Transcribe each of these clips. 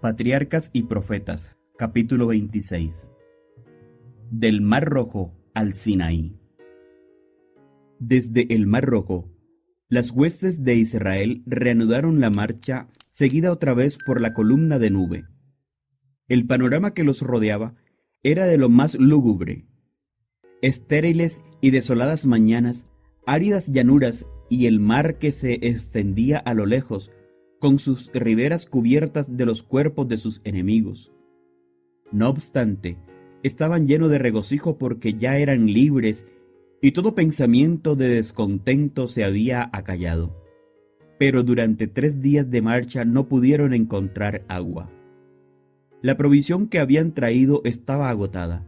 Patriarcas y Profetas, capítulo 26. Del Mar Rojo al Sinaí. Desde el Mar Rojo, las huestes de Israel reanudaron la marcha, seguida otra vez por la columna de nube. El panorama que los rodeaba era de lo más lúgubre. Estériles y desoladas mañanas, áridas llanuras y el mar que se extendía a lo lejos, con sus riberas cubiertas de los cuerpos de sus enemigos. No obstante, estaban llenos de regocijo porque ya eran libres y todo pensamiento de descontento se había acallado. Pero durante 3 días de marcha no pudieron encontrar agua. La provisión que habían traído estaba agotada.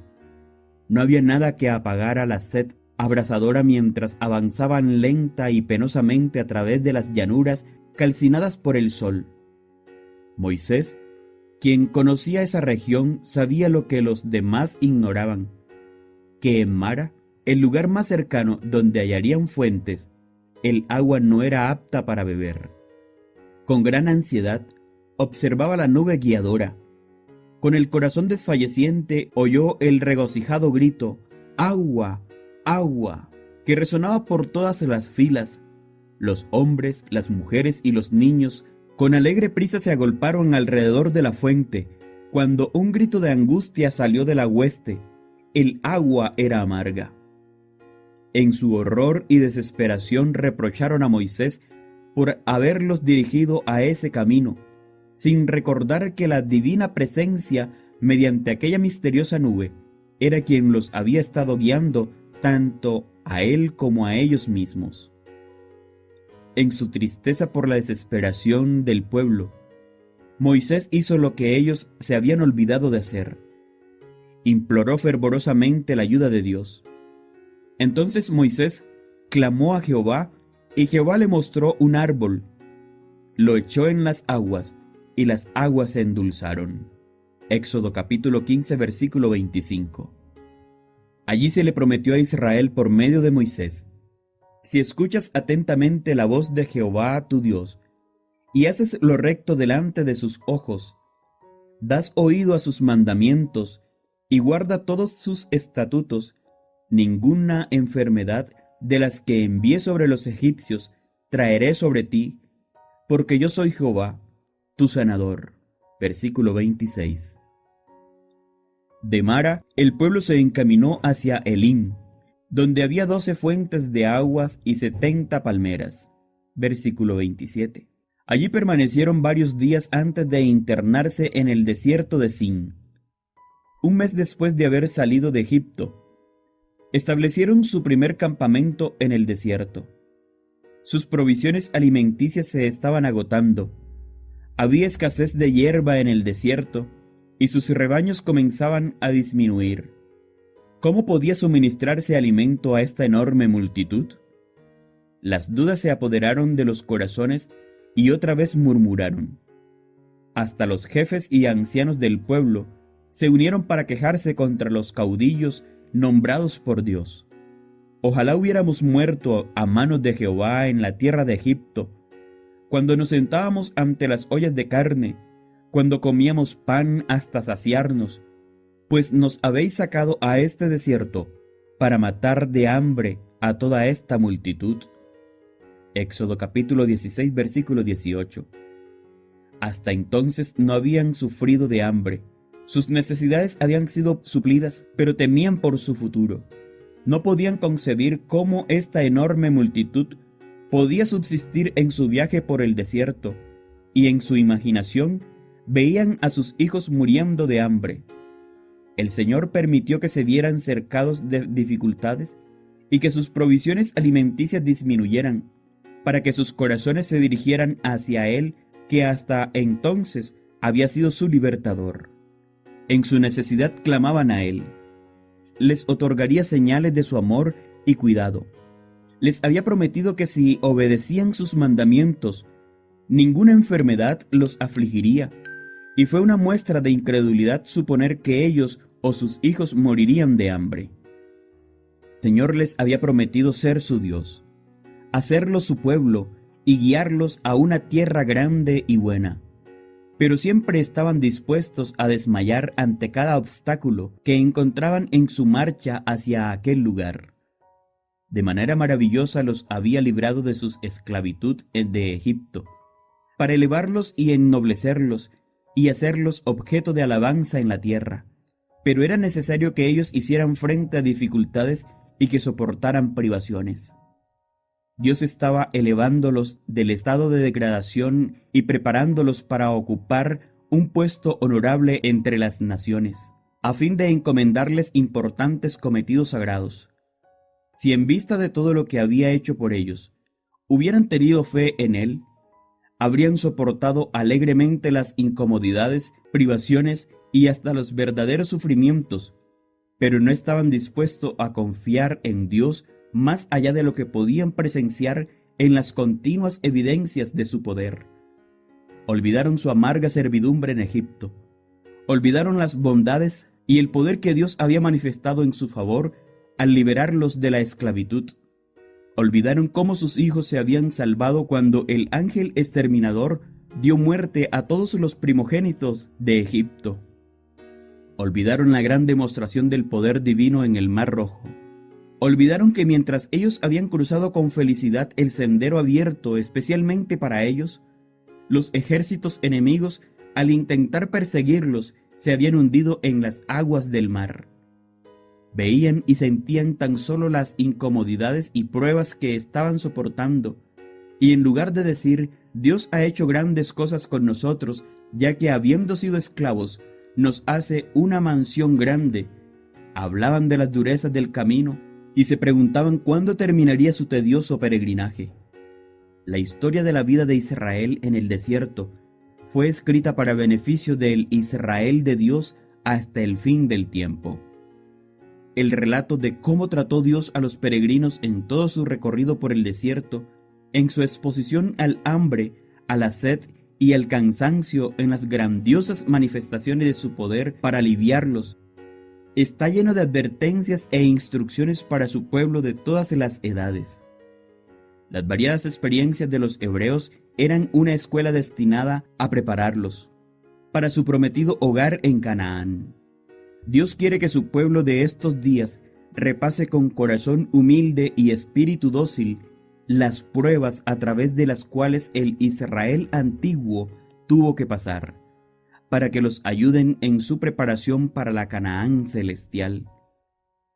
No había nada que apagara la sed abrasadora mientras avanzaban lenta y penosamente a través de las llanuras calcinadas por el sol. Moisés, quien conocía esa región, sabía lo que los demás ignoraban, que en Mara, el lugar más cercano donde hallarían fuentes, el agua no era apta para beber. Con gran ansiedad, observaba la nube guiadora. Con el corazón desfalleciente oyó el regocijado grito, ¡agua! ¡Agua!, que resonaba por todas las filas. Los hombres, las mujeres y los niños con alegre prisa se agolparon alrededor de la fuente, cuando un grito de angustia salió de la hueste. El agua era amarga. En su horror y desesperación reprocharon a Moisés por haberlos dirigido a ese camino, sin recordar que la divina presencia, mediante aquella misteriosa nube, era quien los había estado guiando tanto a él como a ellos mismos. En su tristeza por la desesperación del pueblo, Moisés hizo lo que ellos se habían olvidado de hacer. Imploró fervorosamente la ayuda de Dios. Entonces Moisés clamó a Jehová, y Jehová le mostró un árbol. Lo echó en las aguas, y las aguas se endulzaron. Éxodo capítulo 15, versículo 25. Allí se le prometió a Israel por medio de Moisés: si escuchas atentamente la voz de Jehová tu Dios, y haces lo recto delante de sus ojos, das oído a sus mandamientos, y guarda todos sus estatutos, ninguna enfermedad de las que envié sobre los egipcios traeré sobre ti, porque yo soy Jehová, tu sanador. Versículo 26. De Mara, el pueblo se encaminó hacia Elim, donde había 12 fuentes de aguas y 70 palmeras. Versículo 27. Allí permanecieron varios días antes de internarse en el desierto de Sin. Un mes después de haber salido de Egipto, establecieron su primer campamento en el desierto. Sus provisiones alimenticias se estaban agotando. Había escasez de hierba en el desierto, y sus rebaños comenzaban a disminuir. ¿Cómo podía suministrarse alimento a esta enorme multitud? Las dudas se apoderaron de los corazones y otra vez murmuraron. Hasta los jefes y ancianos del pueblo se unieron para quejarse contra los caudillos nombrados por Dios. Ojalá hubiéramos muerto a manos de Jehová en la tierra de Egipto, cuando nos sentábamos ante las ollas de carne, cuando comíamos pan hasta saciarnos, pues nos habéis sacado a este desierto para matar de hambre a toda esta multitud. Éxodo capítulo 16, versículo 18. Hasta entonces no habían sufrido de hambre. Sus necesidades habían sido suplidas, pero temían por su futuro. No podían concebir cómo esta enorme multitud podía subsistir en su viaje por el desierto, y en su imaginación veían a sus hijos muriendo de hambre. El Señor permitió que se vieran cercados de dificultades y que sus provisiones alimenticias disminuyeran, para que sus corazones se dirigieran hacia Él, que hasta entonces había sido su libertador. En su necesidad clamaban a Él. Les otorgaría señales de su amor y cuidado. Les había prometido que si obedecían sus mandamientos, ninguna enfermedad los afligiría, y fue una muestra de incredulidad suponer que ellos o sus hijos morirían de hambre. El Señor les había prometido ser su Dios, hacerlos su pueblo y guiarlos a una tierra grande y buena. pero siempre estaban dispuestos a desmayar ante cada obstáculo que encontraban en su marcha hacia aquel lugar. De manera maravillosa los había librado de su esclavitud de Egipto, para elevarlos y ennoblecerlos y hacerlos objeto de alabanza en la tierra. Pero era necesario que ellos hicieran frente a dificultades y que soportaran privaciones. Dios estaba elevándolos del estado de degradación y preparándolos para ocupar un puesto honorable entre las naciones, a fin de encomendarles importantes cometidos sagrados. Si en vista de todo lo que había hecho por ellos, hubieran tenido fe en Él, habrían soportado alegremente las incomodidades, privaciones y hasta los verdaderos sufrimientos, pero no estaban dispuestos a confiar en Dios más allá de lo que podían presenciar en las continuas evidencias de su poder. Olvidaron su amarga servidumbre en Egipto, olvidaron las bondades y el poder que Dios había manifestado en su favor al liberarlos de la esclavitud. Olvidaron cómo sus hijos se habían salvado cuando el ángel exterminador dio muerte a todos los primogénitos de Egipto. Olvidaron la gran demostración del poder divino en el Mar Rojo. Olvidaron que mientras ellos habían cruzado con felicidad el sendero abierto especialmente para ellos, los ejércitos enemigos, al intentar perseguirlos, se habían hundido en las aguas del mar. Veían y sentían tan solo las incomodidades y pruebas que estaban soportando, y en lugar de decir, Dios ha hecho grandes cosas con nosotros, ya que habiendo sido esclavos, nos hace una mansión grande, hablaban de las durezas del camino y se preguntaban cuándo terminaría su tedioso peregrinaje. La historia de la vida de Israel en el desierto fue escrita para beneficio del Israel de Dios hasta el fin del tiempo. El relato de cómo trató Dios a los peregrinos en todo su recorrido por el desierto, en su exposición al hambre, a la sed y al cansancio en las grandiosas manifestaciones de su poder para aliviarlos, está lleno de advertencias e instrucciones para su pueblo de todas las edades. Las variadas experiencias de los hebreos eran una escuela destinada a prepararlos para su prometido hogar en Canaán. Dios quiere que su pueblo de estos días repase con corazón humilde y espíritu dócil las pruebas a través de las cuales el Israel antiguo tuvo que pasar, para que los ayuden en su preparación para la Canaán celestial.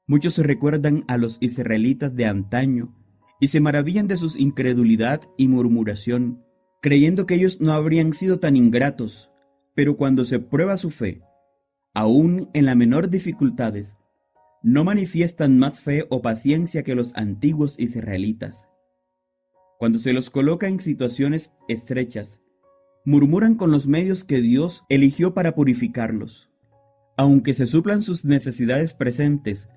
Muchos se recuerdan a los israelitas de antaño y se maravillan de su incredulidad y murmuración, creyendo que ellos no habrían sido tan ingratos, pero cuando se prueba su fe, aún en las menores dificultades, no manifiestan más fe o paciencia que los antiguos israelitas. Cuando se los coloca en situaciones estrechas, murmuran con los medios que Dios eligió para purificarlos. Aunque se suplan sus necesidades presentes,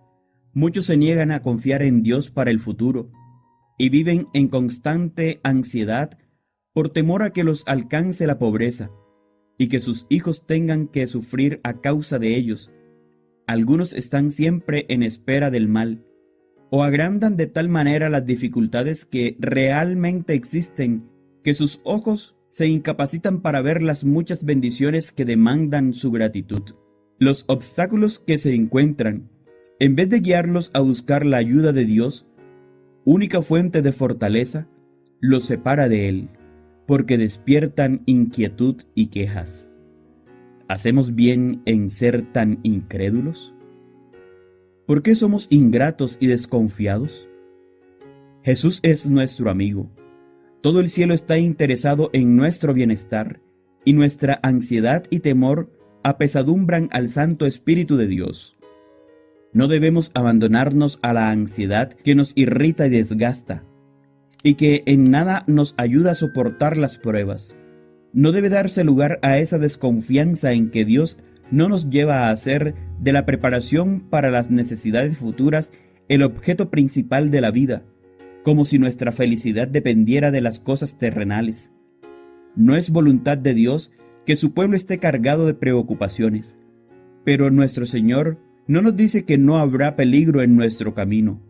muchos se niegan a confiar en Dios para el futuro y viven en constante ansiedad por temor a que los alcance la pobreza y que sus hijos tengan que sufrir a causa de ellos. Algunos están siempre en espera del mal, o agrandan de tal manera las dificultades que realmente existen, que sus ojos se incapacitan para ver las muchas bendiciones que demandan su gratitud. Los obstáculos que se encuentran, en vez de guiarlos a buscar la ayuda de Dios, única fuente de fortaleza, los separa de Él, porque despiertan inquietud y quejas. ¿Hacemos bien en ser tan incrédulos? ¿Por qué somos ingratos y desconfiados? Jesús es nuestro amigo. Todo el cielo está interesado en nuestro bienestar, y nuestra ansiedad y temor apesadumbran al Santo Espíritu de Dios. No debemos abandonarnos a la ansiedad que nos irrita y desgasta, y que en nada nos ayuda a soportar las pruebas. No debe darse lugar a esa desconfianza en que Dios no nos lleva a hacer de la preparación para las necesidades futuras el objeto principal de la vida, como si nuestra felicidad dependiera de las cosas terrenales. No es voluntad de Dios que su pueblo esté cargado de preocupaciones, pero nuestro Señor no nos dice que no habrá peligro en nuestro camino.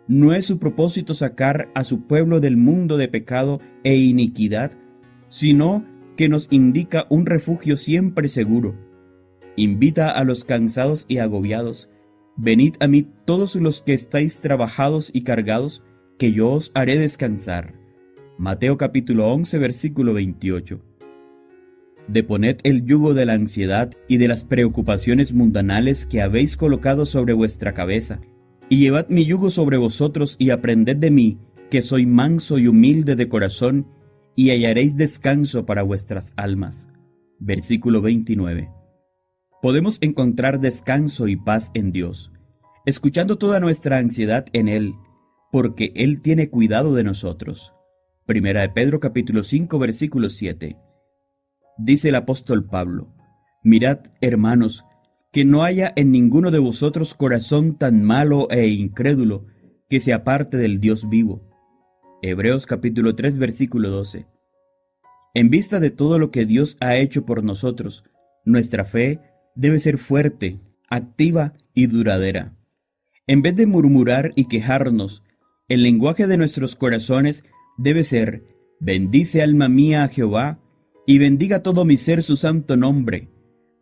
No es su propósito sacar a su pueblo del mundo de pecado e iniquidad, sino que nos indica un refugio siempre seguro. Invita a los cansados y agobiados: venid a mí todos los que estáis trabajados y cargados, que yo os haré descansar. Mateo capítulo 11, versículo 28. Deponed el yugo de la ansiedad y de las preocupaciones mundanales que habéis colocado sobre vuestra cabeza, y llevad mi yugo sobre vosotros y aprended de mí, que soy manso y humilde de corazón, y hallaréis descanso para vuestras almas. Versículo 29. Podemos encontrar descanso y paz en Dios, escuchando toda nuestra ansiedad en Él, porque Él tiene cuidado de nosotros. Primera de Pedro capítulo 5, versículo 7. Dice el apóstol Pablo: mirad, hermanos, que no haya en ninguno de vosotros corazón tan malo e incrédulo que se aparte del Dios vivo. Hebreos capítulo 3, versículo 12. En vista de todo lo que Dios ha hecho por nosotros, nuestra fe debe ser fuerte, activa y duradera. En vez de murmurar y quejarnos, el lenguaje de nuestros corazones debe ser: bendice alma mía a Jehová, y bendiga todo mi ser su santo nombre.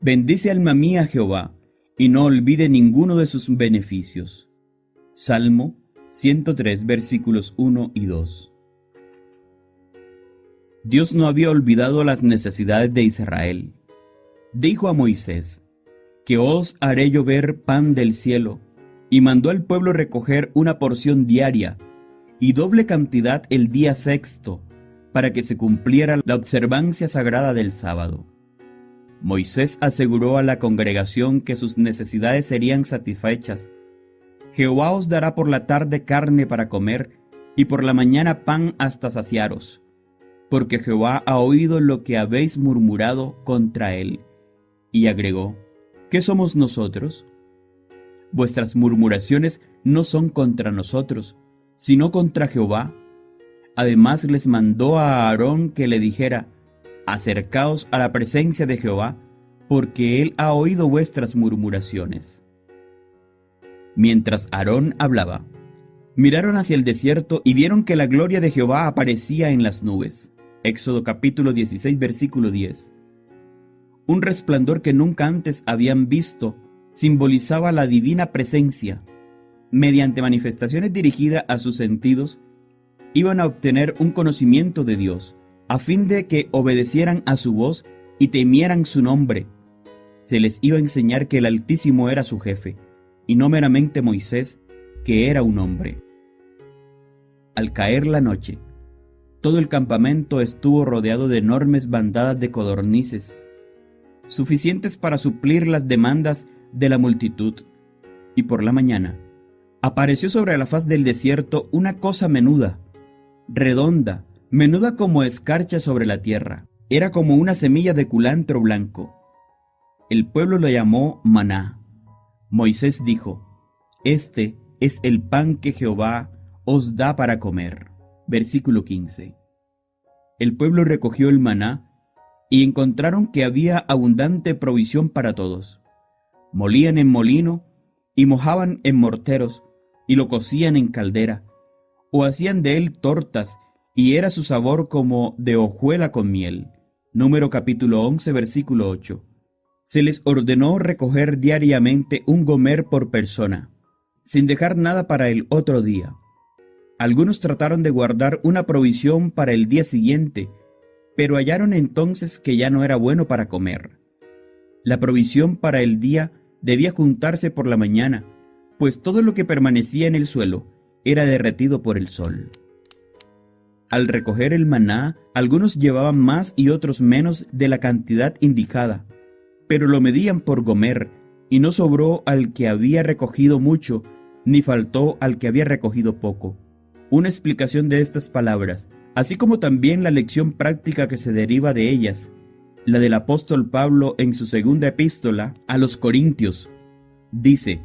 Bendice alma mía a Jehová, y no olvide ninguno de sus beneficios. Salmo 103, versículos 1 y 2. Dios no había olvidado las necesidades de Israel. Dijo a Moisés: que os haré llover pan del cielo, y mandó al pueblo recoger una porción diaria, y doble cantidad el día sexto, para que se cumpliera la observancia sagrada del sábado. Moisés aseguró a la congregación que sus necesidades serían satisfechas. Jehová os dará por la tarde carne para comer, y por la mañana pan hasta saciaros, porque Jehová ha oído lo que habéis murmurado contra él. Y agregó: ¿qué somos nosotros? Vuestras murmuraciones no son contra nosotros, sino contra Jehová. Además les mandó a Aarón que le dijera: acercaos a la presencia de Jehová, porque él ha oído vuestras murmuraciones. Mientras Aarón hablaba, miraron hacia el desierto y vieron que la gloria de Jehová aparecía en las nubes. Éxodo capítulo 16, versículo 10. Un resplandor que nunca antes habían visto simbolizaba la divina presencia. Mediante manifestaciones dirigidas a sus sentidos, iban a obtener un conocimiento de Dios, a fin de que obedecieran a su voz y temieran su nombre. Se les iba a enseñar que el Altísimo era su jefe, y no meramente Moisés, que era un hombre. Al caer la noche, todo el campamento estuvo rodeado de enormes bandadas de codornices, suficientes para suplir las demandas de la multitud. Y por la mañana, apareció sobre la faz del desierto una cosa menuda, redonda, menuda como escarcha sobre la tierra. Era como una semilla de culantro blanco. El pueblo lo llamó maná. Moisés dijo: este es el pan que Jehová os da para comer. Versículo 15. El pueblo recogió el maná y encontraron que había abundante provisión para todos. Molían en molino y mojaban en morteros y lo cocían en caldera, o hacían de él tortas, y era su sabor como de hojuela con miel. Número capítulo 11, versículo 8. Se les ordenó recoger diariamente un gomer por persona, sin dejar nada para el otro día. Algunos trataron de guardar una provisión para el día siguiente, pero hallaron entonces que ya no era bueno para comer. La provisión para el día debía juntarse por la mañana, pues todo lo que permanecía en el suelo era derretido por el sol. Al recoger el maná, algunos llevaban más y otros menos de la cantidad indicada, pero lo medían por gomer, y no sobró al que había recogido mucho, ni faltó al que había recogido poco. Una explicación de estas palabras, así como también la lección práctica que se deriva de ellas, la del apóstol Pablo en su segunda epístola a los Corintios, dice: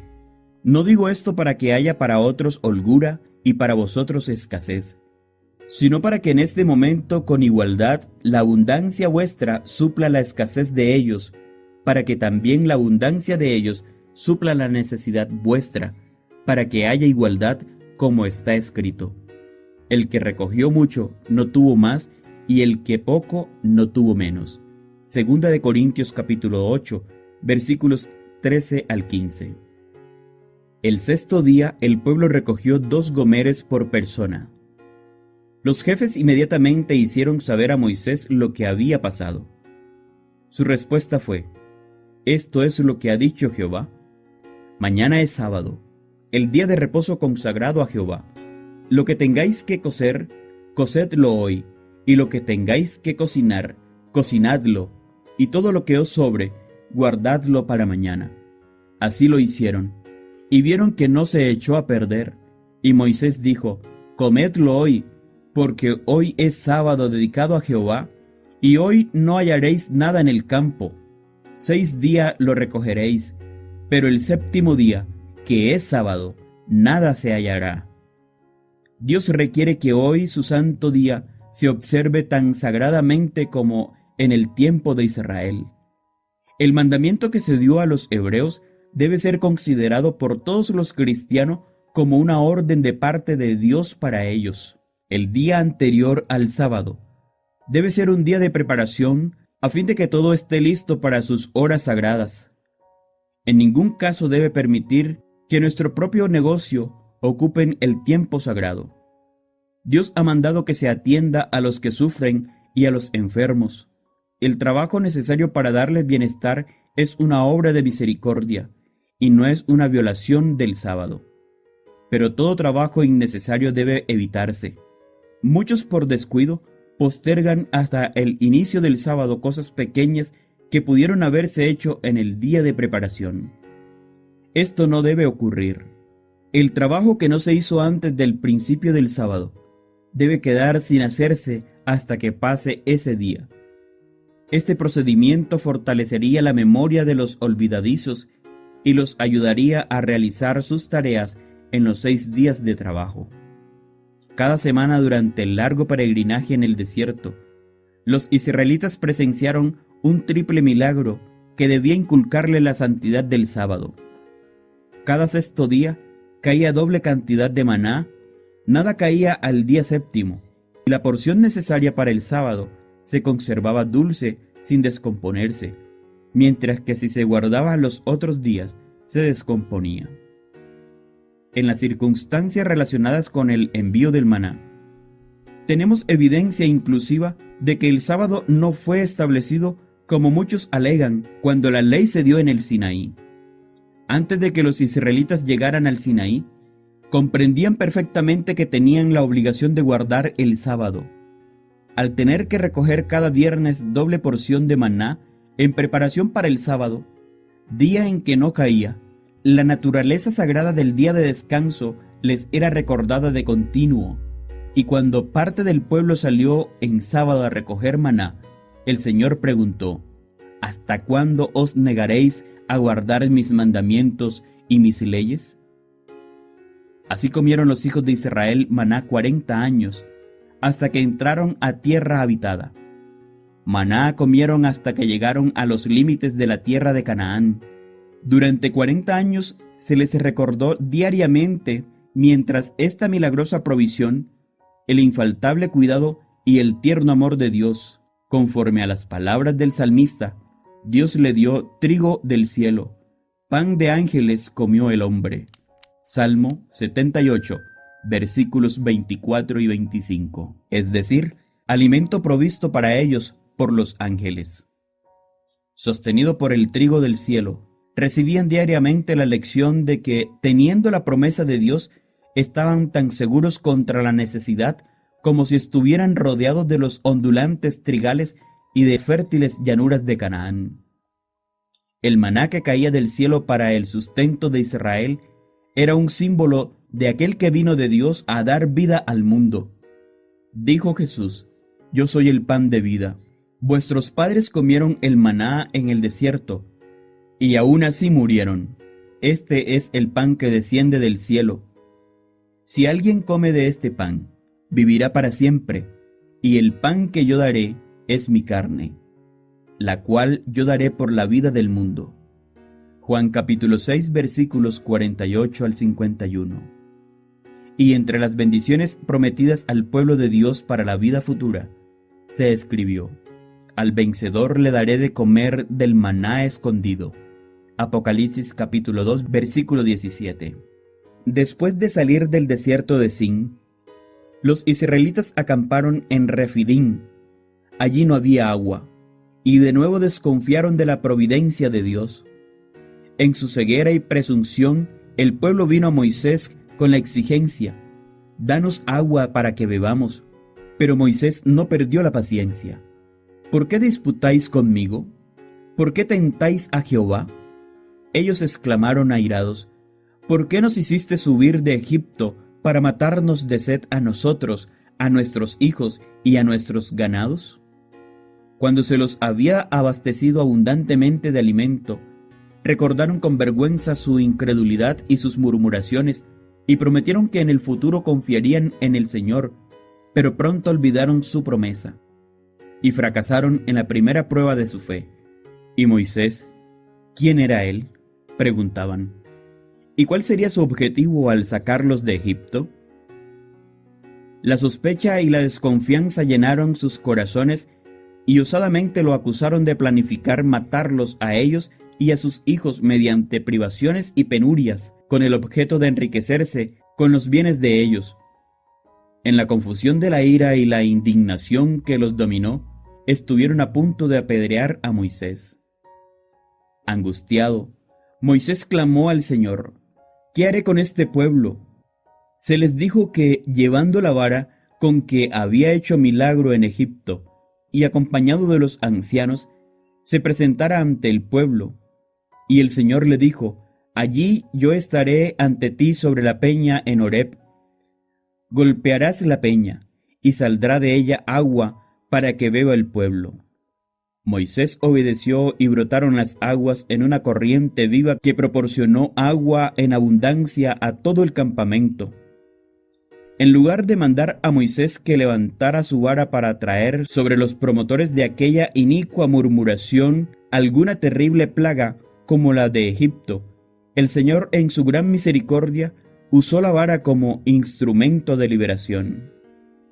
no digo esto para que haya para otros holgura y para vosotros escasez, sino para que en este momento con igualdad la abundancia vuestra supla la escasez de ellos, para que también la abundancia de ellos supla la necesidad vuestra, para que haya igualdad, como está escrito: el que recogió mucho no tuvo más, y el que poco no tuvo menos. Segunda de Corintios capítulo 8, versículos 13 al 15. El sexto día el pueblo recogió 2 gomeres por persona. Los jefes inmediatamente hicieron saber a Moisés lo que había pasado. Su respuesta fue: «Esto es lo que ha dicho Jehová. Mañana es sábado, el día de reposo consagrado a Jehová. Lo que tengáis que cocer, cocedlo hoy, y lo que tengáis que cocinar, cocinadlo, y todo lo que os sobre, guardadlo para mañana». Así lo hicieron, y vieron que no se echó a perder. Y Moisés dijo: «Comedlo hoy, porque hoy es sábado dedicado a Jehová, y hoy no hallaréis nada en el campo. 6 días lo recogeréis, pero el séptimo día, que es sábado, nada se hallará». Dios requiere que hoy, su santo día, se observe tan sagradamente como en el tiempo de Israel. El mandamiento que se dio a los hebreos debe ser considerado por todos los cristianos como una orden de parte de Dios para ellos. El día anterior al sábado debe ser un día de preparación a fin de que todo esté listo para sus horas sagradas. En ningún caso debe permitir que nuestro propio negocio ocupen el tiempo sagrado. Dios ha mandado que se atienda a los que sufren y a los enfermos. El trabajo necesario para darles bienestar es una obra de misericordia y no es una violación del sábado. Pero todo trabajo innecesario debe evitarse. Muchos por descuido postergan hasta el inicio del sábado cosas pequeñas que pudieron haberse hecho en el día de preparación. Esto no debe ocurrir. El trabajo que no se hizo antes del principio del sábado debe quedar sin hacerse hasta que pase ese día. Este procedimiento fortalecería la memoria de los olvidadizos y los ayudaría a realizar sus tareas en los 6 días de trabajo. Cada semana durante el largo peregrinaje en el desierto, los israelitas presenciaron un triple milagro que debía inculcarle la santidad del sábado. Cada sexto día caía doble cantidad de maná, nada caía al día séptimo, y la porción necesaria para el sábado se conservaba dulce sin descomponerse, mientras que si se guardaba los otros días se descomponía. En las circunstancias relacionadas con el envío del maná, tenemos evidencia inclusiva de que el sábado no fue establecido como muchos alegan cuando la ley se dio en el Sinaí. Antes de que los israelitas llegaran al Sinaí, comprendían perfectamente que tenían la obligación de guardar el sábado. Al tener que recoger cada viernes doble porción de maná en preparación para el sábado, día en que no caía, la naturaleza sagrada del día de descanso les era recordada de continuo, y cuando parte del pueblo salió en sábado a recoger maná, el Señor preguntó: ¿Hasta cuándo os negaréis a guardar mis mandamientos y mis leyes? Así comieron los hijos de Israel maná 40 años, hasta que entraron a tierra habitada. Maná comieron hasta que llegaron a los límites de la tierra de Canaán. Durante 40 años se les recordó diariamente, mientras esta milagrosa provisión, el infaltable cuidado y el tierno amor de Dios, conforme a las palabras del salmista, Dios le dio trigo del cielo, pan de ángeles comió el hombre. Salmo 78, versículos 24 y 25, es decir, alimento provisto para ellos por los ángeles. Sostenido por el trigo del cielo, recibían diariamente la lección de que, teniendo la promesa de Dios, estaban tan seguros contra la necesidad como si estuvieran rodeados de los ondulantes trigales y de fértiles llanuras de Canaán. El maná que caía del cielo para el sustento de Israel era un símbolo de aquel que vino de Dios a dar vida al mundo. Dijo Jesús: «Yo soy el pan de vida. Vuestros padres comieron el maná en el desierto, y aún así murieron. Este es el pan que desciende del cielo. Si alguien come de este pan, vivirá para siempre, y el pan que yo daré es mi carne, la cual yo daré por la vida del mundo». Juan capítulo 6 versículos 48 al 51. Y entre las bendiciones prometidas al pueblo de Dios para la vida futura, se escribió: al vencedor le daré de comer del maná escondido. Apocalipsis capítulo 2, versículo 17. Después de salir del desierto de Zin, los israelitas acamparon en Refidim. Allí no había agua, y de nuevo desconfiaron de la providencia de Dios. En su ceguera y presunción, el pueblo vino a Moisés con la exigencia: danos agua para que bebamos. Pero Moisés no perdió la paciencia. ¿Por qué disputáis conmigo? ¿Por qué tentáis a Jehová? Ellos exclamaron airados: ¿por qué nos hiciste subir de Egipto para matarnos de sed a nosotros, a nuestros hijos y a nuestros ganados? Cuando se los había abastecido abundantemente de alimento, recordaron con vergüenza su incredulidad y sus murmuraciones, y prometieron que en el futuro confiarían en el Señor, pero pronto olvidaron su promesa, y fracasaron en la primera prueba de su fe. ¿Y Moisés? ¿Quién era él?, preguntaban. ¿Y cuál sería su objetivo al sacarlos de Egipto? La sospecha y la desconfianza llenaron sus corazones, y osadamente lo acusaron de planificar matarlos a ellos y a sus hijos mediante privaciones y penurias, con el objeto de enriquecerse con los bienes de ellos. En la confusión de la ira y la indignación que los dominó, estuvieron a punto de apedrear a Moisés. Angustiado, Moisés clamó al Señor: ¿qué haré con este pueblo? Se les dijo que, llevando la vara con que había hecho milagro en Egipto, y acompañado de los ancianos, se presentara ante el pueblo. Y el Señor le dijo: allí yo estaré ante ti sobre la peña en Horeb. Golpearás la peña, y saldrá de ella agua para que beba el pueblo. Moisés obedeció, y brotaron las aguas en una corriente viva que proporcionó agua en abundancia a todo el campamento. En lugar de mandar a Moisés que levantara su vara para traer sobre los promotores de aquella inicua murmuración alguna terrible plaga como la de Egipto, el Señor en su gran misericordia usó la vara como instrumento de liberación.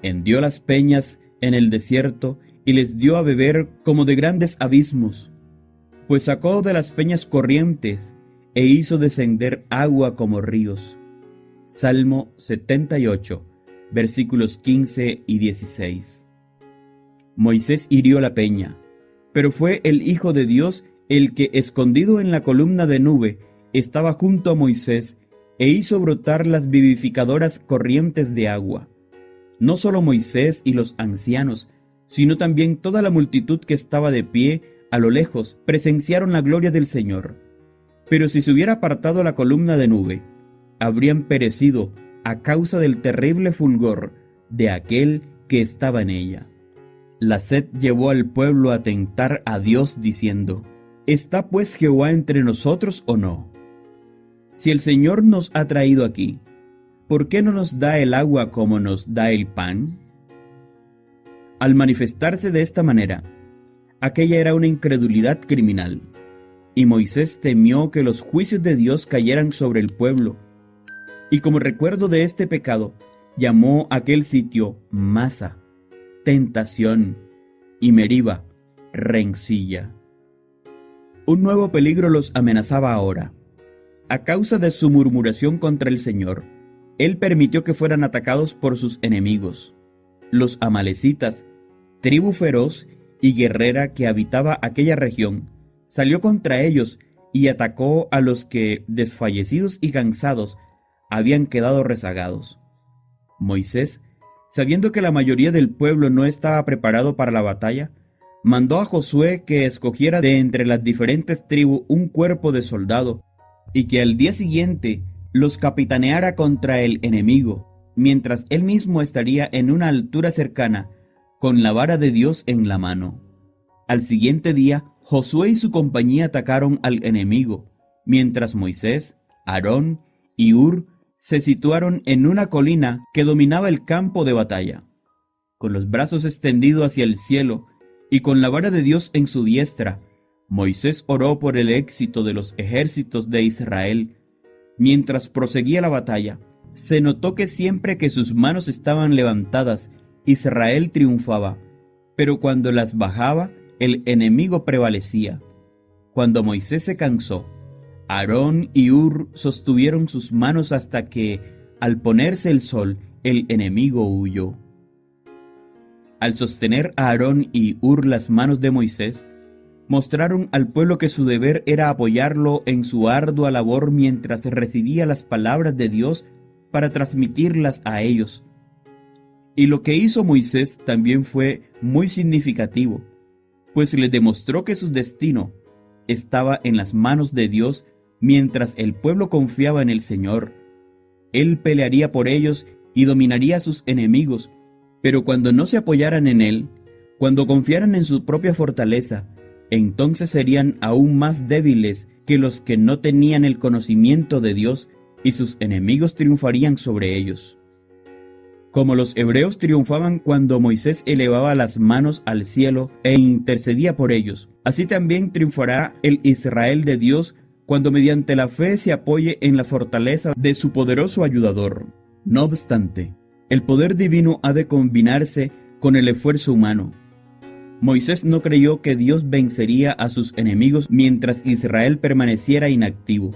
Hendió las peñas en el desierto y les dio a beber como de grandes abismos, pues sacó de las peñas corrientes e hizo descender agua como ríos. Salmo 78, versículos 15 y 16. Moisés hirió la peña, pero fue el Hijo de Dios el que, escondido en la columna de nube, estaba junto a Moisés e hizo brotar las vivificadoras corrientes de agua. No solo Moisés y los ancianos, sino también toda la multitud que estaba de pie a lo lejos presenciaron la gloria del Señor. Pero si se hubiera apartado la columna de nube, habrían perecido a causa del terrible fulgor de aquel que estaba en ella. La sed llevó al pueblo a tentar a Dios diciendo: ¿está pues Jehová entre nosotros o no? Si el Señor nos ha traído aquí, ¿por qué no nos da el agua como nos da el pan? Al manifestarse de esta manera, aquella era una incredulidad criminal, y Moisés temió que los juicios de Dios cayeran sobre el pueblo, y como recuerdo de este pecado, llamó aquel sitio Masa, tentación, y Meriba, rencilla. Un nuevo peligro los amenazaba ahora. A causa de su murmuración contra el Señor, Él permitió que fueran atacados por sus enemigos, los amalecitas, tribu feroz y guerrera que habitaba aquella región. Salió contra ellos y atacó a los que, desfallecidos y cansados, habían quedado rezagados. Moisés, sabiendo que la mayoría del pueblo no estaba preparado para la batalla, mandó a Josué que escogiera de entre las diferentes tribus un cuerpo de soldado, y que al día siguiente los capitaneara contra el enemigo, mientras él mismo estaría en una altura cercana, con la vara de Dios en la mano. Al siguiente día, Josué y su compañía atacaron al enemigo, mientras Moisés, Aarón y Hur se situaron en una colina que dominaba el campo de batalla. Con los brazos extendidos hacia el cielo y con la vara de Dios en su diestra, Moisés oró por el éxito de los ejércitos de Israel. Mientras proseguía la batalla, se notó que siempre que sus manos estaban levantadas, Israel triunfaba, Pero cuando las bajaba, el enemigo prevalecía. Cuando Moisés se cansó, Aarón y Hur sostuvieron sus manos hasta que, al ponerse el sol, el enemigo huyó. Al sostener a Aarón y Hur las manos de Moisés, mostraron al pueblo que su deber era apoyarlo en su ardua labor mientras recibía las palabras de Dios para transmitirlas a ellos. Y lo que hizo Moisés también fue muy significativo, pues les demostró que su destino estaba en las manos de Dios mientras el pueblo confiaba en el Señor. Él pelearía por ellos y dominaría a sus enemigos, pero cuando no se apoyaran en Él, cuando confiaran en su propia fortaleza, entonces serían aún más débiles que los que no tenían el conocimiento de Dios y sus enemigos triunfarían sobre ellos. Como los hebreos triunfaban cuando Moisés elevaba las manos al cielo e intercedía por ellos, así también triunfará el Israel de Dios cuando mediante la fe se apoye en la fortaleza de su poderoso ayudador. No obstante, el poder divino ha de combinarse con el esfuerzo humano. Moisés no creyó que Dios vencería a sus enemigos mientras Israel permaneciera inactivo.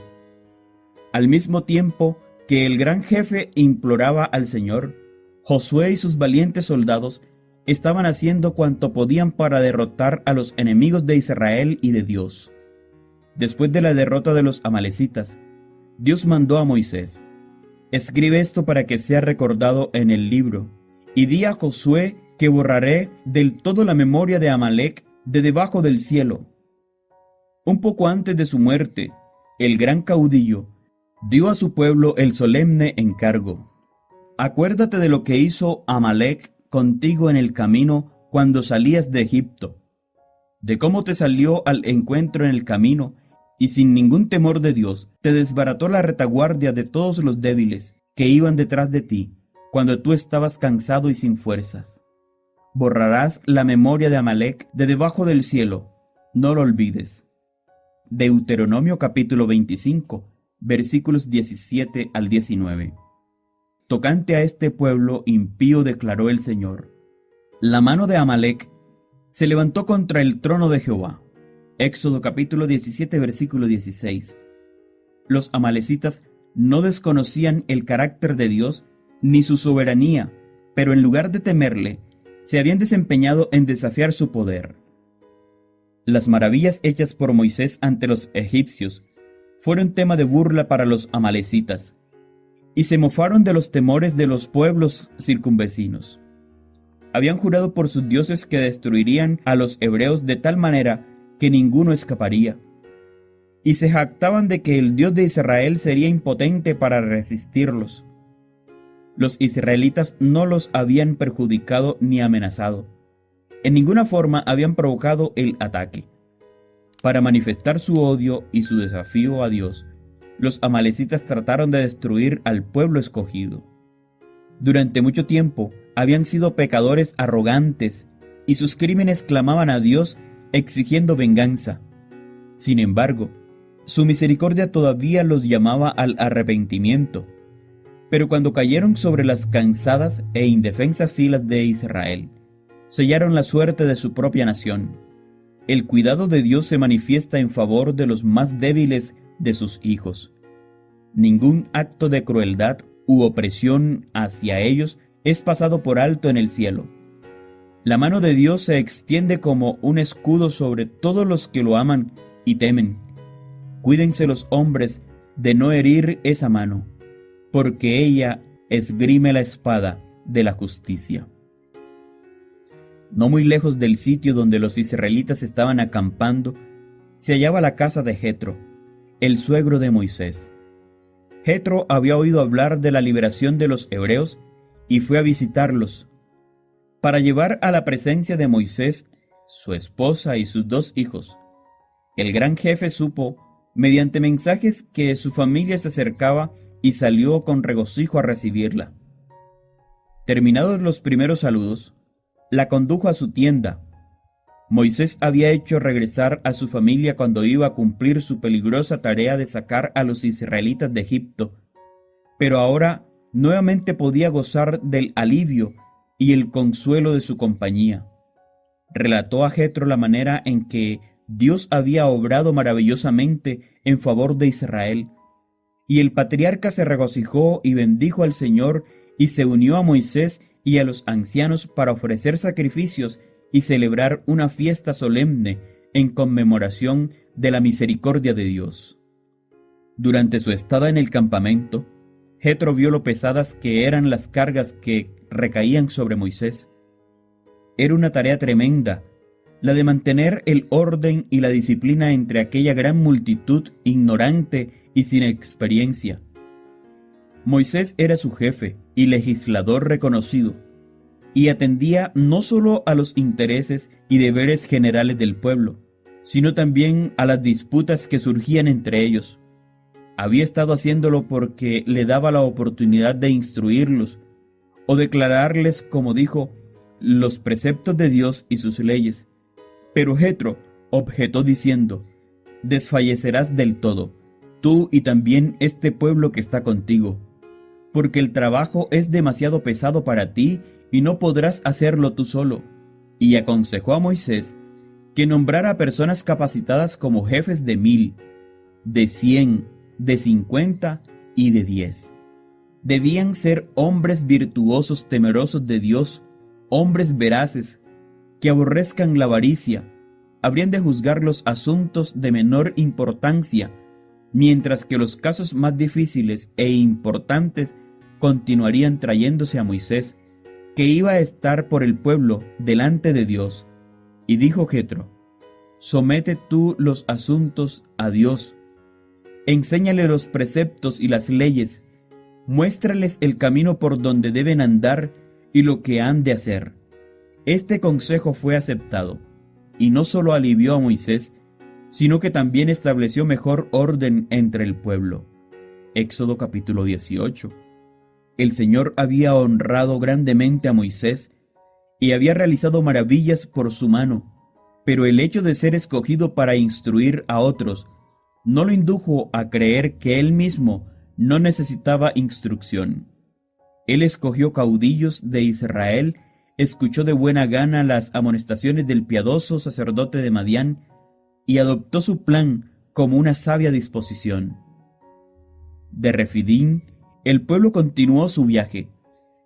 Al mismo tiempo que el gran jefe imploraba al Señor, Josué y sus valientes soldados estaban haciendo cuanto podían para derrotar a los enemigos de Israel y de Dios. Después de la derrota de los amalecitas, Dios mandó a Moisés: escribe esto para que sea recordado en el libro, y di a Josué que borraré del todo la memoria de Amalec de debajo del cielo. Un poco antes de su muerte, el gran caudillo dio a su pueblo el solemne encargo: acuérdate de lo que hizo Amalec contigo en el camino cuando salías de Egipto, de cómo te salió al encuentro en el camino y sin ningún temor de Dios te desbarató la retaguardia de todos los débiles que iban detrás de ti cuando tú estabas cansado y sin fuerzas. Borrarás la memoria de Amalec de debajo del cielo, no lo olvides. Deuteronomio capítulo 25, versículos 17 al 19. Tocante a este pueblo impío declaró el Señor: la mano de Amalec se levantó contra el trono de Jehová. Éxodo capítulo 17, versículo 16. Los amalecitas no desconocían el carácter de Dios ni su soberanía, pero en lugar de temerle, se habían desempeñado en desafiar su poder. Las maravillas hechas por Moisés ante los egipcios fueron tema de burla para los amalecitas, y se mofaron de los temores de los pueblos circunvecinos. Habían jurado por sus dioses que destruirían a los hebreos de tal manera que ninguno escaparía, y se jactaban de que el Dios de Israel sería impotente para resistirlos. Los israelitas no los habían perjudicado ni amenazado. En ninguna forma habían provocado el ataque. Para manifestar su odio y su desafío a Dios, los amalecitas trataron de destruir al pueblo escogido. Durante mucho tiempo habían sido pecadores arrogantes y sus crímenes clamaban a Dios exigiendo venganza. Sin embargo, su misericordia todavía los llamaba al arrepentimiento. Pero cuando cayeron sobre las cansadas e indefensas filas de Israel, sellaron la suerte de su propia nación. El cuidado de Dios se manifiesta en favor de los más débiles de sus hijos. Ningún acto de crueldad u opresión hacia ellos es pasado por alto en el cielo. La mano de Dios se extiende como un escudo sobre todos los que lo aman y temen. Cuídense los hombres de no herir esa mano, porque ella esgrime la espada de la justicia. No muy lejos del sitio donde los israelitas estaban acampando, se hallaba la casa de Jetro, el suegro de Moisés. Jetro había oído hablar de la liberación de los hebreos y fue a visitarlos, para llevar a la presencia de Moisés su esposa y sus 2 hijos. El gran jefe supo, mediante mensajes, que su familia se acercaba y salió con regocijo a recibirla. Terminados los primeros saludos, la condujo a su tienda. Moisés había hecho regresar a su familia cuando iba a cumplir su peligrosa tarea de sacar a los israelitas de Egipto, pero ahora nuevamente podía gozar del alivio y el consuelo de su compañía. relató a Jetro la manera en que Dios había obrado maravillosamente en favor de Israel. Y el patriarca se regocijó y bendijo al Señor, y se unió a Moisés y a los ancianos para ofrecer sacrificios y celebrar una fiesta solemne en conmemoración de la misericordia de Dios. Durante su estada en el campamento, Jetro vio lo pesadas que eran las cargas que recaían sobre Moisés. Era una tarea tremenda, la de mantener el orden y la disciplina entre aquella gran multitud ignorante y sin experiencia. Moisés era su jefe y legislador reconocido, y atendía no solo a los intereses y deberes generales del pueblo, sino también a las disputas que surgían entre ellos. Había estado haciéndolo porque le daba la oportunidad de instruirlos o declararles, como dijo, los preceptos de Dios y sus leyes. Pero Jetro objetó diciendo: desfallecerás del todo, tú y también este pueblo que está contigo, porque el trabajo es demasiado pesado para ti y no podrás hacerlo tú solo. Y aconsejó a Moisés que nombrara a personas capacitadas como jefes de 1000, de 100, de 50 y de 10. Debían ser hombres virtuosos, temerosos de Dios, hombres veraces, que aborrezcan la avaricia. Habrían de juzgar los asuntos de menor importancia, mientras que los casos más difíciles e importantes continuarían trayéndose a Moisés, que iba a estar por el pueblo delante de Dios. Y dijo Jetro: somete tú los asuntos a Dios, enséñale los preceptos y las leyes, muéstrales el camino por donde deben andar y lo que han de hacer. Este consejo fue aceptado, y no solo alivió a Moisés, sino que también estableció mejor orden entre el pueblo. Éxodo capítulo 18. El Señor había honrado grandemente a Moisés y había realizado maravillas por su mano, pero el hecho de ser escogido para instruir a otros no lo indujo a creer que él mismo no necesitaba instrucción. Él escogió caudillos de Israel, escuchó de buena gana las amonestaciones del piadoso sacerdote de Madián y adoptó su plan como una sabia disposición. De Refidín, el pueblo continuó su viaje,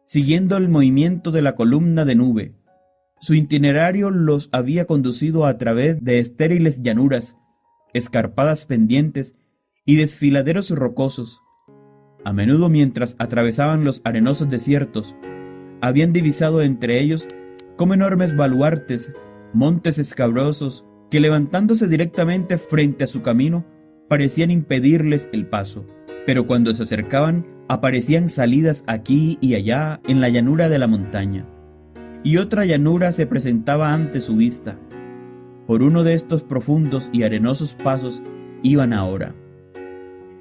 siguiendo el movimiento de la columna de nube. Su itinerario los había conducido a través de estériles llanuras, escarpadas pendientes y desfiladeros rocosos. A menudo, mientras atravesaban los arenosos desiertos, habían divisado entre ellos como enormes baluartes, montes escabrosos que, levantándose directamente frente a su camino, parecían impedirles el paso. Pero cuando se acercaban, aparecían salidas aquí y allá en la llanura de la montaña, y otra llanura se presentaba ante su vista. Por uno de estos profundos y arenosos pasos iban ahora.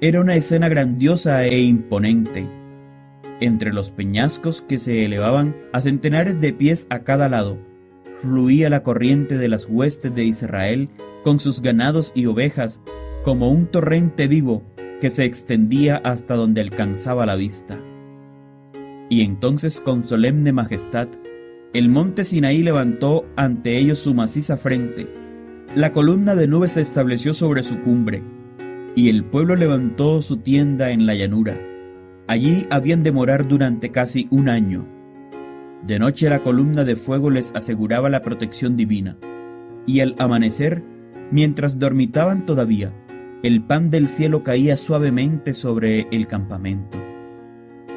Era una escena grandiosa e imponente. Entre los peñascos que se elevaban a centenares de pies a cada lado, fluía la corriente de las huestes de Israel con sus ganados y ovejas, como un torrente vivo que se extendía hasta donde alcanzaba la vista. Y entonces, con solemne majestad, el monte Sinaí levantó ante ellos su maciza frente. La columna de nube se estableció sobre su cumbre, y el pueblo levantó su tienda en la llanura. Allí habían de morar durante casi un año. De noche la columna de fuego les aseguraba la protección divina, y al amanecer, mientras dormitaban todavía, el pan del cielo caía suavemente sobre el campamento.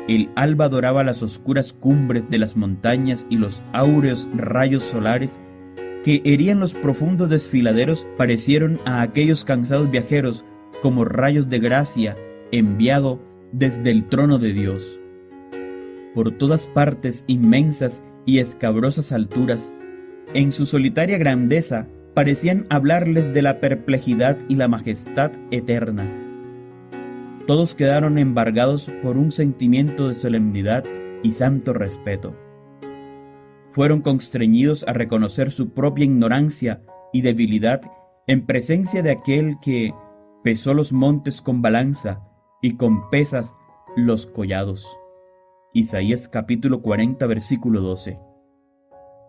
El alba doraba las oscuras cumbres de las montañas y los áureos rayos solares que herían los profundos desfiladeros parecieron a aquellos cansados viajeros como rayos de gracia enviado desde el trono de Dios. Por todas partes inmensas y escabrosas alturas, en su solitaria grandeza, parecían hablarles de la perplejidad y la majestad eternas. Todos quedaron embargados por un sentimiento de solemnidad y santo respeto. Fueron constreñidos a reconocer su propia ignorancia y debilidad en presencia de aquel que pesó los montes con balanza y con pesas los collados. Isaías capítulo 40, versículo 12.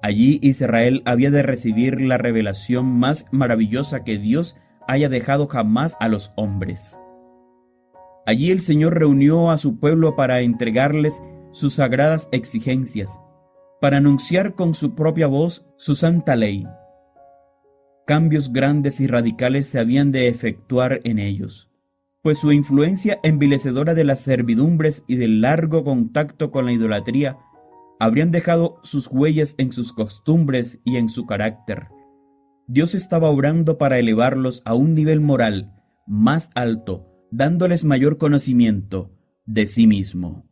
Allí Israel había de recibir la revelación más maravillosa que Dios haya dejado jamás a los hombres. Allí el Señor reunió a su pueblo para entregarles sus sagradas exigencias, para anunciar con su propia voz su santa ley. Cambios grandes y radicales se habían de efectuar en ellos, pues su influencia envilecedora de las servidumbres y del largo contacto con la idolatría habrían dejado sus huellas en sus costumbres y en su carácter. Dios estaba obrando para elevarlos a un nivel moral más alto, dándoles mayor conocimiento de sí mismo.